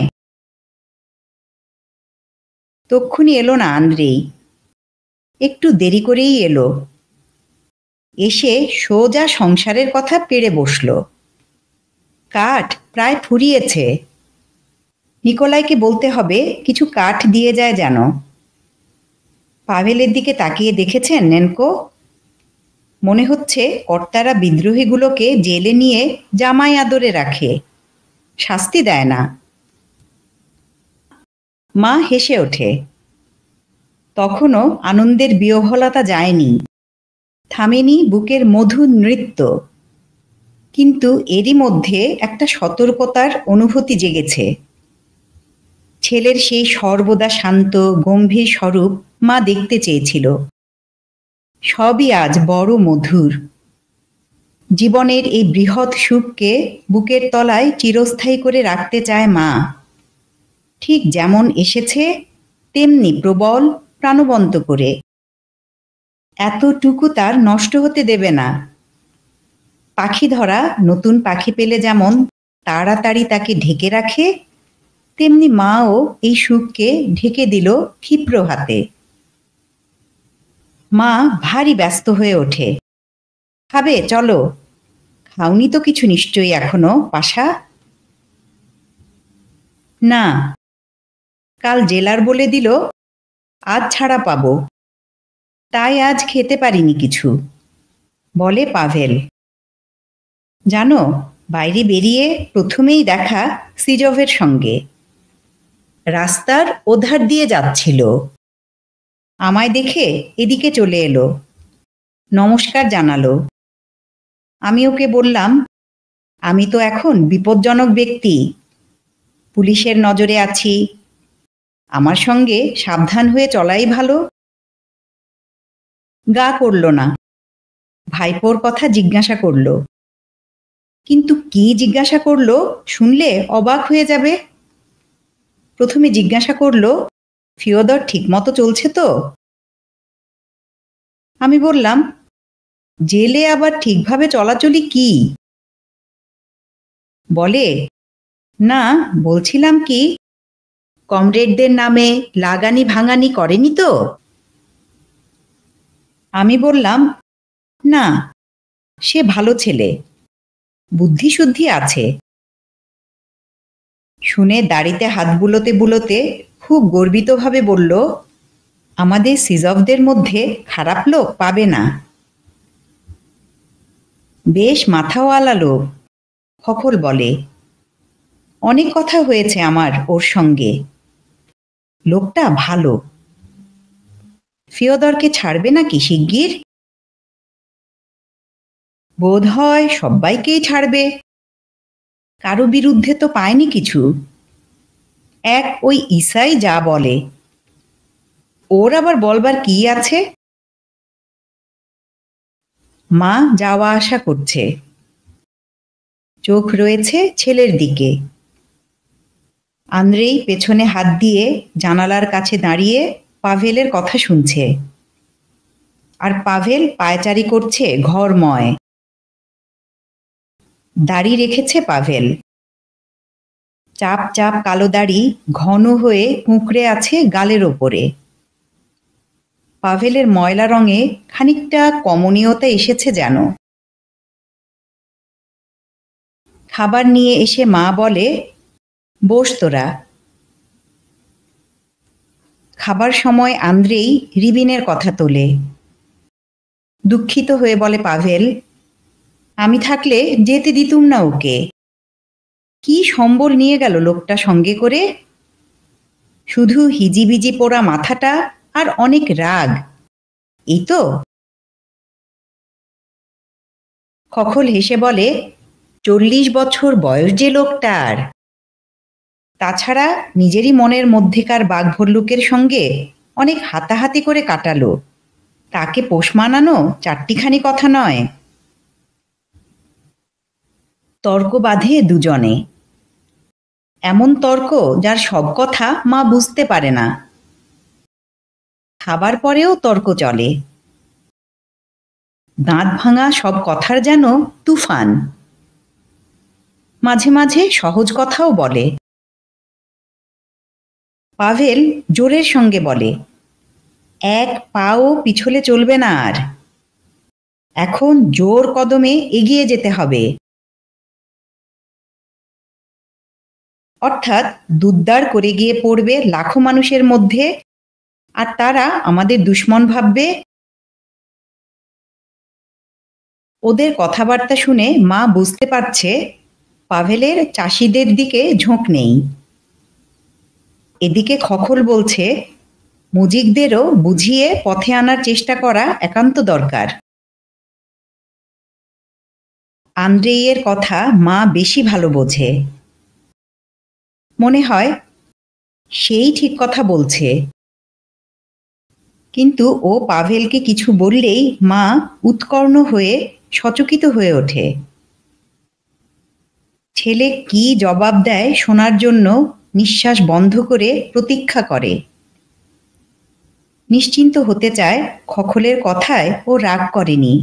তক্ষুনি এলো না আন্দ্রেই, একটু দেরি করেই এলো। এসে সোজা সংসারের কথা পেড়ে বসল। কাঠ প্রায় ফুরিয়েছে, নিকোলাইকে বলতে হবে কিছু কাঠ দিয়ে যায় যেন। পাভেলের দিকে তাকিয়ে দেখেছেন নেনকো? মনে হচ্ছে কর্তারা বিদ্রোহীগুলোকে জেলে নিয়ে জামাই আদরে রাখে, শাস্তি দেয় না। মা হেসে ওঠে। তখনও আনন্দের বিহ্বলতা যায়নি, থামেনি বুকের মধুর নৃত্য। কিন্তু এরই মধ্যে একটা সতর্কতার অনুভূতি জেগেছে। ছেলের সেই সর্বদা শান্ত গম্ভীর স্বরূপ মা দেখতে চেয়েছিল। সবই আজ বড় মধুর। জীবনের এই বৃহৎ সুখকে বুকের তলায় চিরস্থায়ী করে রাখতে চায় মা। ঠিক যেমন এসেছে তেমনি প্রবল প্রাণবন্ত করে। এতটুকু তার নষ্ট হতে দেবে না। পাখি ধরা নতুন পাখি পেলে যেমন তাড়াতাড়ি তাকে ঢেকে রাখে, তেমনি মাও এই সুখকে ঢেকে দিল ক্ষিপ্র হাতে। মা ভারী ব্যস্ত হয়ে ওঠে। খাবে চলো। খাওনি তো কিছু নিশ্চয়ই এখনো পাশা? না, কাল জেলার বলে দিল আজ ছাড়া পাবো, তাই আজ খেতে পারিনি কিছু, বলে পাভেল। জানো, বাইরে বেরিয়ে প্রথমেই দেখা সিজভের সঙ্গে। রাস্তার ওধার দিয়ে যাচ্ছিল, আমায় দেখে এদিকে চলে এলো, নমস্কার জানালো। আমি ওকে বললাম, আমি তো এখন বিপজ্জনক ব্যক্তি, পুলিশের নজরে আছি, আমার সঙ্গে সাবধান হয়ে চলাই ভালো। গা করল না, ভাইপোর কথা জিজ্ঞাসা করল। কিন্তু কি জিজ্ঞাসা করল শুনলে অবাক হয়ে যাবে। প্রথমে জিজ্ঞাসা করল, ফিওদর ঠিকমতো চলছে তো? আমি বললাম, জেলে আবার ঠিকভাবে চলাচলি কি? বলে, না, বলছিলাম কি, কমরেডদের নামে লাগানি ভাঙানি করেনি তো? আমি বললাম, না, সে ভালো ছেলে, বুদ্ধি শুদ্ধি আছে। শুনে দাড়িতে হাত বুলোতে বুলোতে খুব গর্বিতভাবে বলল, আমাদের সিজভদের মধ্যে খারাপ লোক পাবে না। বেশ মাথাওয়ালা লোক, খোকন বলে। অনেক কথা হয়েছে আমার ওর সঙ্গে, লোকটা ভালো। ফিওদরকে ছাড়বে নাকি শিগগির? বোধ হয় সব্বাইকেই ছাড়বে, কারো বিরুদ্ধে তো পায়নি কিছু। এক ওই ইসাই যা বলে, ওর আবার বলবার কি আছে? মা যাওয়া আসা করছে, চোখ রয়েছে ছেলের দিকে। আন্দ্রেই পেছনে হাত দিয়ে জানালার কাছে দাঁড়িয়ে পাভেলের কথা শুনছে। আর পাভেল পায়চারি করছে ঘরময়। দাড়ি রেখেছে পাভেল, চাপ চাপ কালো দাড়ি ঘন হয়ে কুঁকড়ে আছে গালের ওপরে। পাভেলের ময়লা রঙে খানিকটা কমনীয়তা এসেছে যেন। খাবার নিয়ে এসে মা বলে, বস তোরা। খাবার সময় আন্দ্রেই রিবিনের কথা তোলে। দুঃখিত হয়ে বলে পাভেল, আমি থাকলে যেতে দিতুম না ওকে। কি সম্বল নিয়ে গেল লোকটা সঙ্গে করে, শুধু হিজিবিজি পোড়া মাথাটা আর অনেক রাগ, এই তো। খোকন হেসে বলে, 40 বছর বয়স যে লোকটার। তাছাড়া নিজেরই মনের মধ্যেকার বাঘভল্লুকের সঙ্গে অনেক হাতাহাতি করে কাটালো, তাকে পোষ মানানো চারটিখানি কথা নয়। তর্ক বাঁধে দুজনে, এমন তর্ক যার সব কথা মা বুঝতে পারে না। খাবার পরেও তর্ক চলে। দাঁত ভাঙা সব কথার যেন তুফান। মাঝে মাঝে সহজ কথাও বলে। পাভেল জোরের সঙ্গে বলে, এক পাও পিছলে চলবে না আর, এখন জোর কদমে এগিয়ে যেতে হবে। অর্থাৎ দুদ্দার করে গিয়ে পড়বে লাখো মানুষের মধ্যে, আর তারা আমাদের দুশ্মন ভাববে। ওদের কথাবার্তা শুনে মা বুঝতে পারছে পাভেলের চাষিদের দিকে ঝোঁক নেই। এদিকে খখল বলছে, মুজিকদেরও বুঝিয়ে পথে আনার চেষ্টা করা একান্ত দরকার। আন্দ্রেইয়ের কথা মা বেশি ভালো বোঝে। মনে হয় সেই ঠিক কথা বলছে। কিন্তু ও পাভেলকে কিছু বললেই মা উৎকর্ণ হয়ে সচকিত হয়ে ওঠে। ছেলে কি জবাব দেয় শোনার জন্য নিঃশ্বাস বন্ধ করে প্রতীক্ষা করে। নিশ্চিন্ত হতে চায় খখলের কথায় ও রাগ করেনি।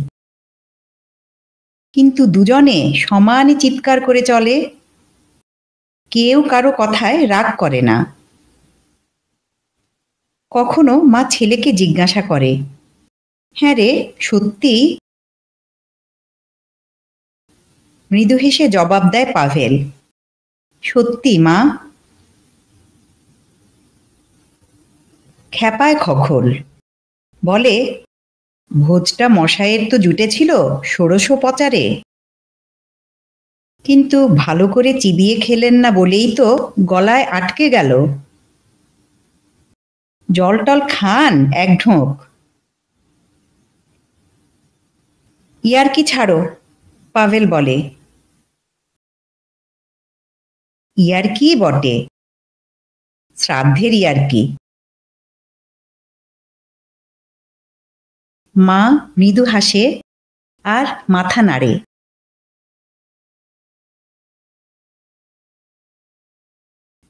কিন্তু দুজনে সমানে চিৎকার করে চলে, কেউ কারো কথায় রাগ করে না। কখনো মা ছেলেকে জিজ্ঞাসা করে, হ্যাঁ রে সত্যি? মৃদু হেসে জবাব দেয় পাভেল, সত্যি মা। খ্যাপায় খখল বলে, ভোজটা মশাইয়ের তো জুটেছিল ষোড়শ পচারে, কিন্তু ভালো করে চিবিয়ে খেলেন না বলেই তো গলায় আটকে গেল। জল টল খান এক ঢোক। ইয়ার্কি ছাড়ো, পাভেল বলে। ইয়ার্কি বটে, শ্রাদ্ধের ইয়ার্কি। মা মৃদু হাসে আর মাথা নাড়ে।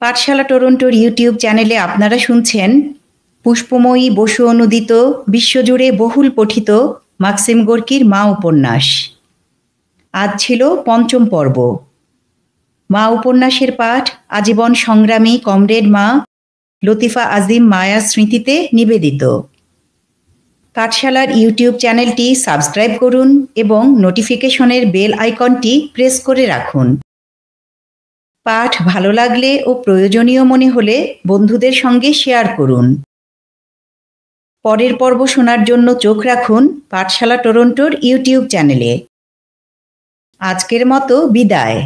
পাঠশালা টরন্টোর ইউটিউব চ্যানেলে আপনারা শুনছেন পুষ্পময়ী বসু অনুদিত, বিশ্বজুড়ে বহুল পঠিত মাক্সিম গোর্কির মা উপন্যাস। আজ ছিল পঞ্চম পর্ব। মা উপন্যাসের পাঠ আজীবন সংগ্রামী কমরেড মা লতিফা আজিম মায়ার স্মৃতিতে নিবেদিত। পাঠশালার ইউটিউব চ্যানেলটি সাবস্ক্রাইব করুন এবং নোটিফিকেশনের বেল আইকনটি প্রেস করে রাখুন। পাঠ ভালো লাগলে ও প্রয়োজনীয় মনে হলে বন্ধুদের সঙ্গে শেয়ার করুন। পরের পর্ব শোনার জন্য চোখ রাখুন পাঠশালা টরন্টোর ইউটিউব চ্যানেলে। আজকের মতো বিদায়।